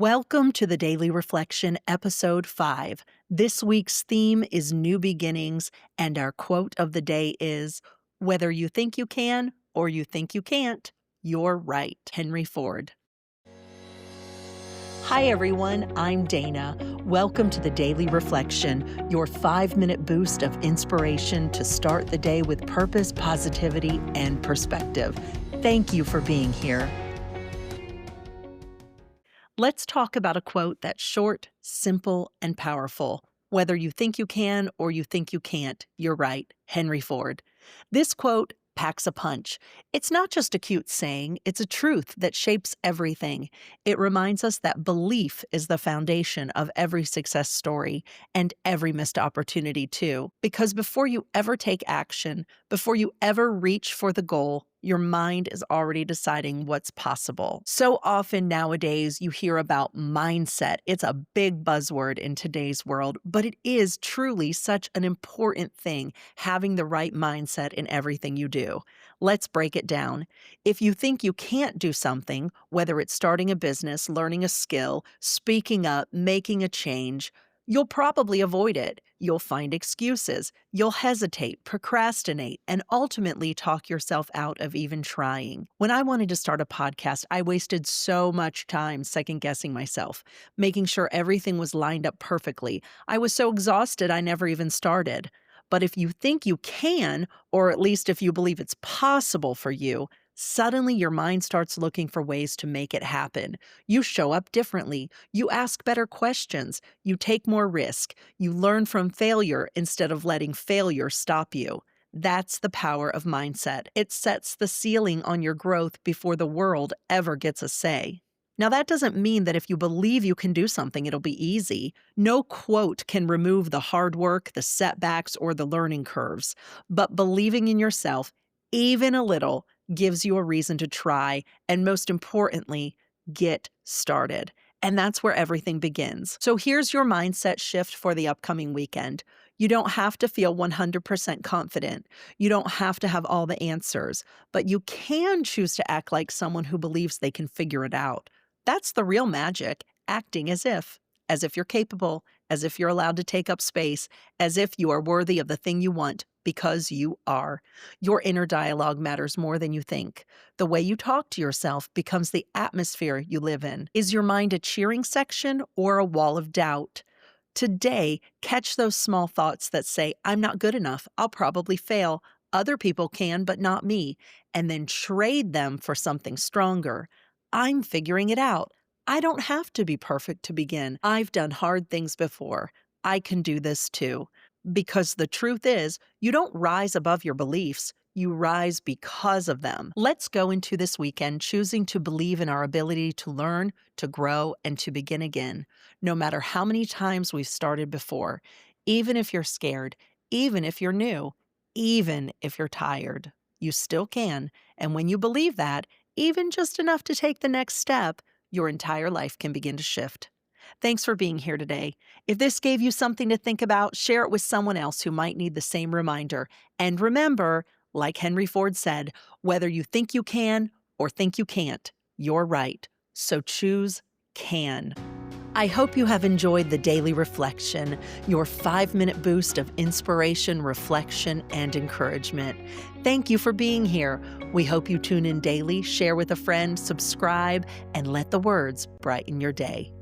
Welcome to the Daily Reflection, Episode 5. This week's theme is New Beginnings, and our quote of the day is, "Whether you think you can or you think you can't, you're right." Henry Ford. Hi everyone, I'm Dana. Welcome to the Daily Reflection, your 5-minute boost of inspiration to start the day with purpose, positivity, and perspective. Thank you for being here. Let's talk about a quote that's short, simple, and powerful. Whether you think you can or you think you can't, you're right. Henry Ford. This quote packs a punch. It's not just a cute saying, it's a truth that shapes everything. It reminds us that belief is the foundation of every success story and every missed opportunity too. Because before you ever take action, before you ever reach for the goal, your mind is already deciding what's possible. So often nowadays you hear about mindset. It's a big buzzword in today's world, but it is truly such an important thing, having the right mindset in everything you do. Let's break it down. If you think you can't do something, whether it's starting a business, learning a skill, speaking up, making a change, you'll probably avoid it. You'll find excuses. You'll hesitate, procrastinate, and ultimately talk yourself out of even trying. When I wanted to start a podcast, I wasted so much time second-guessing myself, making sure everything was lined up perfectly. I was so exhausted I never even started. But if you think you can, or at least if you believe it's possible for you, suddenly your mind starts looking for ways to make it happen. You show up differently. You ask better questions. You take more risk. You learn from failure instead of letting failure stop you. That's the power of mindset. It sets the ceiling on your growth before the world ever gets a say. Now, that doesn't mean that if you believe you can do something, it'll be easy. No quote can remove the hard work, the setbacks, or the learning curves. But believing in yourself, even a little, gives you a reason to try, and most importantly, get started. And that's where everything begins. So here's your mindset shift for the upcoming weekend. You don't have to feel 100% confident. You don't have to have all the answers, but you can choose to act like someone who believes they can figure it out. That's the real magic, acting as if you're capable, as if you're allowed to take up space, as if you are worthy of the thing you want, because you are. Your inner dialogue matters more than you think. The way you talk to yourself becomes the atmosphere you live in. Is your mind a cheering section or a wall of doubt? Today, catch those small thoughts that say, "I'm not good enough, I'll probably fail, other people can, but not me," and then trade them for something stronger. "I'm figuring it out. I don't have to be perfect to begin. I've done hard things before. I can do this too." Because the truth is, you don't rise above your beliefs, you rise because of them. Let's go into this weekend choosing to believe in our ability to learn, to grow, and to begin again, no matter how many times we've started before. Even if you're scared, even if you're new, even if you're tired, you still can. And when you believe that, even just enough to take the next step, your entire life can begin to shift. Thanks for being here today. If this gave you something to think about, share it with someone else who might need the same reminder. And remember, like Henry Ford said, whether you think you can or think you can't, you're right. So choose can. I hope you have enjoyed the Daily Reflection, your 5-minute boost of inspiration, reflection, and encouragement. Thank you for being here. We hope you tune in daily, share with a friend, subscribe, and let the words brighten your day.